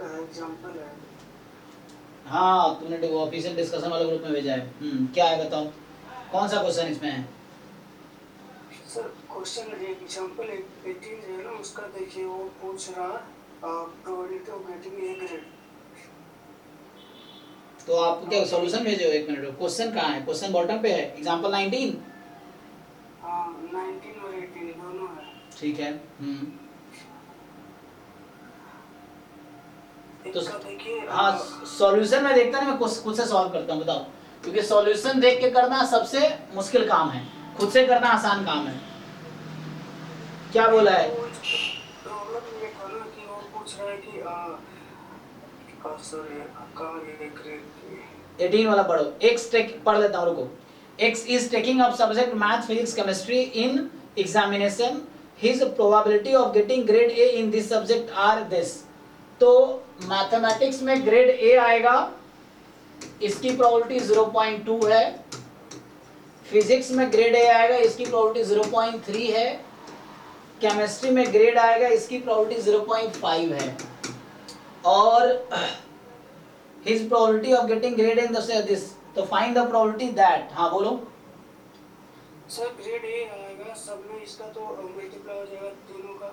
का एग्जांपल है। हाँ, तुमने ऑफिशियल डिस्कशन वाले ग्रुप में भेजा है। क्या है बताओ, कौन सा क्वेश्चन इसमें है? सर क्वेश्चन एग्जांपल 18 जो है ना उसका देखिए, वो पूछ रहा probability of getting A grade. तो आप क्या सॉल्यूशन भेजे हो? एक मिनट, क्वेश्चन कहाँ है? क्वेश्चन बॉटम पे है, एग्जांपल 19। हाँ 19 और 18 दोनों है। ठीक है। तो इसका देखिए हाँ, सॉल्यूशन में देखता नहीं, मैं खुद से सॉल्व करता हूँ, बताओ। क्योंकि सॉल्यूशन देख के करना सबसे मुश्किल काम है, खुद से करना आसान काम है। क्या बोला है? प्रॉब्लम ये था ना कि वो पूछ रहा है कि सॉरी कहाँ ये ग्रेड 18 वाला पढ़ो। एक्स टेक पढ़ लेता हूँ, रुको। X is taking up subject math physics chemistry in examination, his probability of getting grade A in this subject are this. तो मैथमेटिक्स में ग्रेड ए आएगा, इसकी प्रोबेबिलिटी 0.2 है। फिजिक्स में ग्रेड ए आएगा, इसकी प्रोबेबिलिटी 0.3 है। केमिस्ट्री में ग्रेड आएगा, इसकी प्रोबेबिलिटी 0.5 है। और his probability of getting grade in this, तो find the probability that, हाँ बोलो। सर ग्रेड ए आएगा सब में, इसका तो मल्टीप्लाई हो जाएगा तीनों का।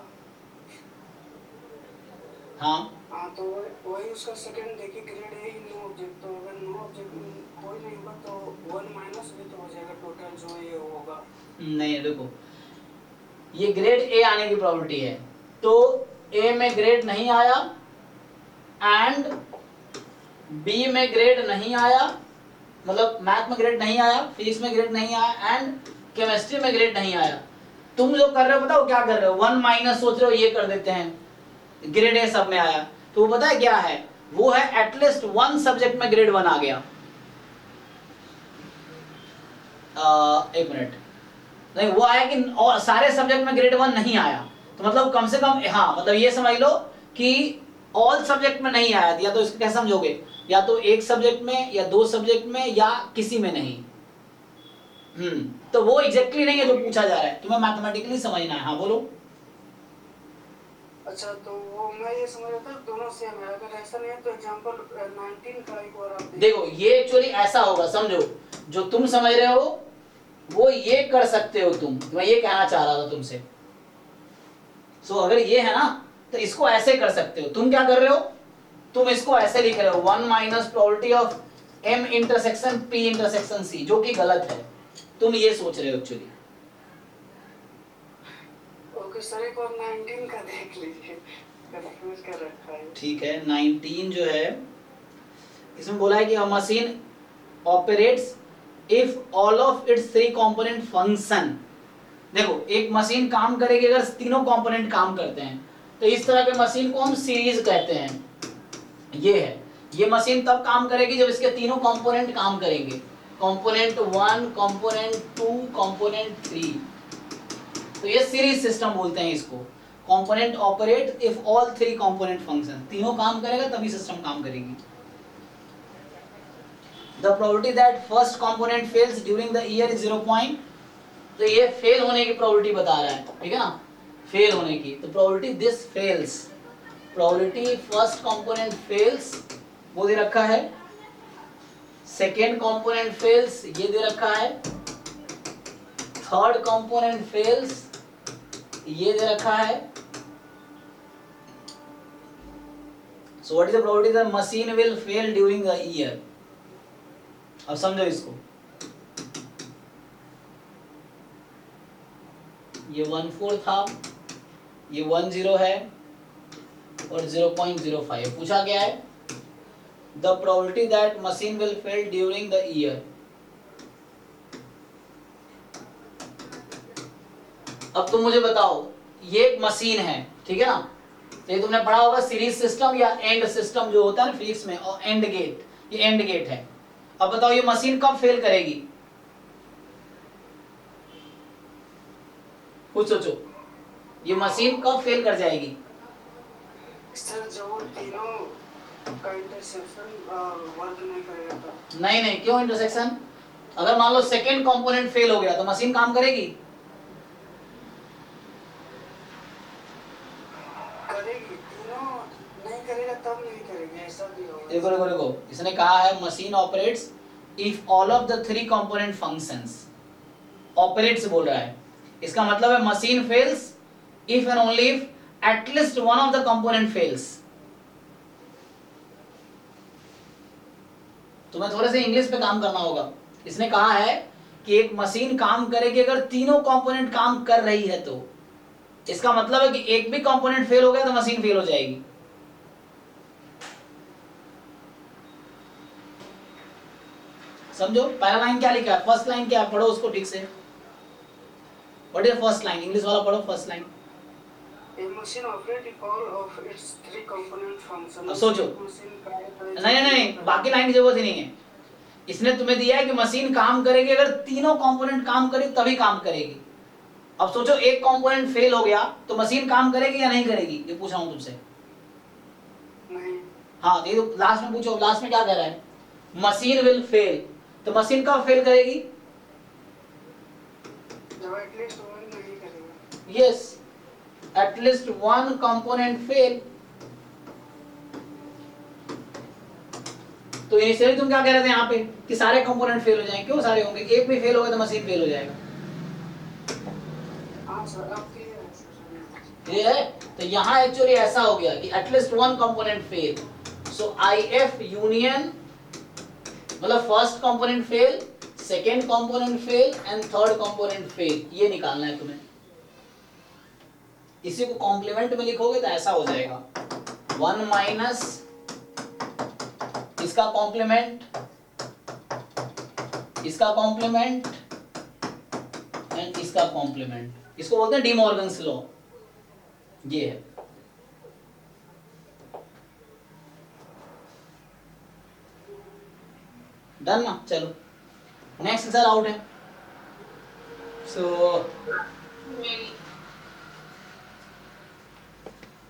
हाँ तो वही उसका सेकंड देखिए, ग्रेड ए ही नो ऑब्जेक्ट, तो अगर नो ऑब्जेक्ट कोई नहीं होगा तो 1 माइनस भी तो हो जाएगा टोटल जो ये होगा। नहीं देखो, ये ग्रेड ए आने की प्रोबेबिलिटी है, तो ए में ग्रेड नहीं आया एंड बी में ग्रेड नहीं आया, मतलब मैथ में ग्रेड नहीं आया, फिजिक्स में ग्रेड नहीं आया एंड केमिस्ट्री में ग्रेड नहीं आया। तुम जो कर रहे हो बताओ क्या कर रहे हो? 1 माइनस सोच रहे हो, ये कर देते हैं, ग्रेड ए सब में आया। तो वो पता है क्या है? वो है एटलीस्ट 1 सब्जेक्ट में ग्रेड 1 आ गया। एक मिनट, नहीं वो आया कि और सारे सब्जेक्ट में ग्रेड 1 नहीं आया, तो मतलब कम से कम, हाँ मतलब ये समझ लो कि ऑल सब्जेक्ट में नहीं आया। या तो इसको क्या समझोगे, या तो एक सब्जेक्ट में या 2 सब्जेक्ट में या किसी में नहीं। तो वो एग्जैक्टली नहीं है जो पूछा जा रहा है, तुम्हें मैथमेटिकली समझना है। हाँ बोलो। अच्छा तो वो मैं ये समझ रहा था दोनों सेम है, अगर ऐसा नहीं है तो एग्जांपल 19 का एक और आप देखो ये एक्चुअली ऐसा होगा, समझो जो तुम समझ रहे हो वो ये कर सकते हो तुम, मैं ये कहना चाह रहा था तुमसे। सो अगर ये है ना तो इसको ऐसे कर सकते हो। तुम क्या कर रहे हो, तुम इसको ऐसे लिख रहे हो 1 minus probability of m intersection p intersection c, जो कि गलत है। तुम ये सोच रहे हो एक्चुअली। ओके सर, एक और 19 का देख लीजिए, कंफ्यूज कर रखा है। ठीक है, 19 जो है इसमें बोला है कि अ machine operates if all of its 3 component function. देखो एक मशीन काम करेगी अगर तीनों कंपोनेंट काम करते हैं, तो इस तरह के मशीन को हम सीरीज कहते हैं। ये है, ये मशीन तब काम करेगी जब इसके तीनों कंपोनेंट काम करेंगे, कंपोनेंट 1, कंपोनेंट 2, कंपोनेंट 3। तो ये सीरीज सिस्टम बोलते हैं इसको। Component operate if all 3 component function, तीनों काम करेगा तभी सिस्टम काम करेगी। The probability that first component fails during the year is 0. तो ये फेल होने की प्रोबेबिलिटी बता रहा है, ठीक है ना, फेल होने की। तो probability this fails, probability first component fails वो दे रखा है, सेकेंड कंपोनेंट फेल्स ये दे रखा है, थर्ड कंपोनेंट फेल्स ये दे रखा है। So what is the probability that machine will fail during the year? अब समझो इसको, ये 1/4 था, ये 10 है और 0.05 पूछा गया है। The probability that machine will fail during the year. अब तुम मुझे बताओ, ये एक मशीन है, ठीक है ना, तो ये तुमने पढ़ा होगा सीरीज सिस्टम या एंड सिस्टम जो होता है ना फिजिक्स में, और एंड गेट, ये एंड गेट है। अब बताओ ये मशीन कब फेल करेगी, कुछ सोचो, ये मशीन कब फेल कर जाएगी? सर जब तीनों का इंटरसेक्शन वर्क नहीं करेगा तो। नहीं क्यों इंटरसेक्शन? अगर मान लो सेकेंड कंपोनेंट फेल हो गया तो मशीन काम करेगी? करेगी, तीनों नहीं करेगा तब नहीं देखो देखो देखो, इसने कहा है machine operates if all of the three component functions, operates बोल रहा है, इसका मतलब है machine fails if and only if at least one of the component fails. तुम्हें थोड़े से इंग्लिश पे काम करना होगा। इसने कहा है कि एक मशीन काम करेगी अगर तीनों कंपोनेंट काम कर रही है तो, इसका मतलब है कि एक भी कंपोनेंट फेल हो गया तो मशीन फेल हो जाएगी। समझो पहला लाइन क्या लिखा है, फर्स्ट लाइन क्या है, पढ़ो उसको ठीक से। What is first line, English वाला पढ़ो first line. A machine operates if all of its three component functions. अब सोचो, नहीं, बाकी लाइन की जरूरत ही नहीं है। इसने तुम्हें दिया है कि मशीन काम करेगी अगर तीनों कंपोनेंट काम करे तभी काम करेगी। अब सोचो एक कंपोनेंट फेल हो गया तो मशीन काम करेगी या नहीं करेगी, ये पूछ रहा हूं तुमसे। नहीं। हाँ ये तो लास्ट में पूछो, लास्ट में क्या कह रहा है, मशीन विल फेल, तो मशीन कब फेल करेगी, जब एटलीस्ट वन नहीं करेगा। Yes, at least one component fail. तो इनिशियली तुम क्या कह रहे थे यहाँ पे कि सारे कंपोनेंट फेल हो जाएंगे, क्यों सारे होंगे, एक भी फेल होगा तो मशीन फेल हो जाएगा। हाँ सर, अब क्लियर है सर। ये है, तो यहाँ एक्चुअली ऐसा हो गया कि at least one component fail, so if union यूनियन मतलब first component fail, second component fail and third component fail, ये निकालना है तुम्हें। इसी को कॉम्प्लीमेंट में लिखोगे तो ऐसा हो जाएगा, वन माइनस इसका कॉम्प्लीमेंट, इसका कॉम्प्लीमेंट एंड इसका कॉम्प्लीमेंट, इसको बोलते हैं डी मॉर्गन्स लॉ। ये है, डन ना। चलो नेक्स्ट सर आउट है, सो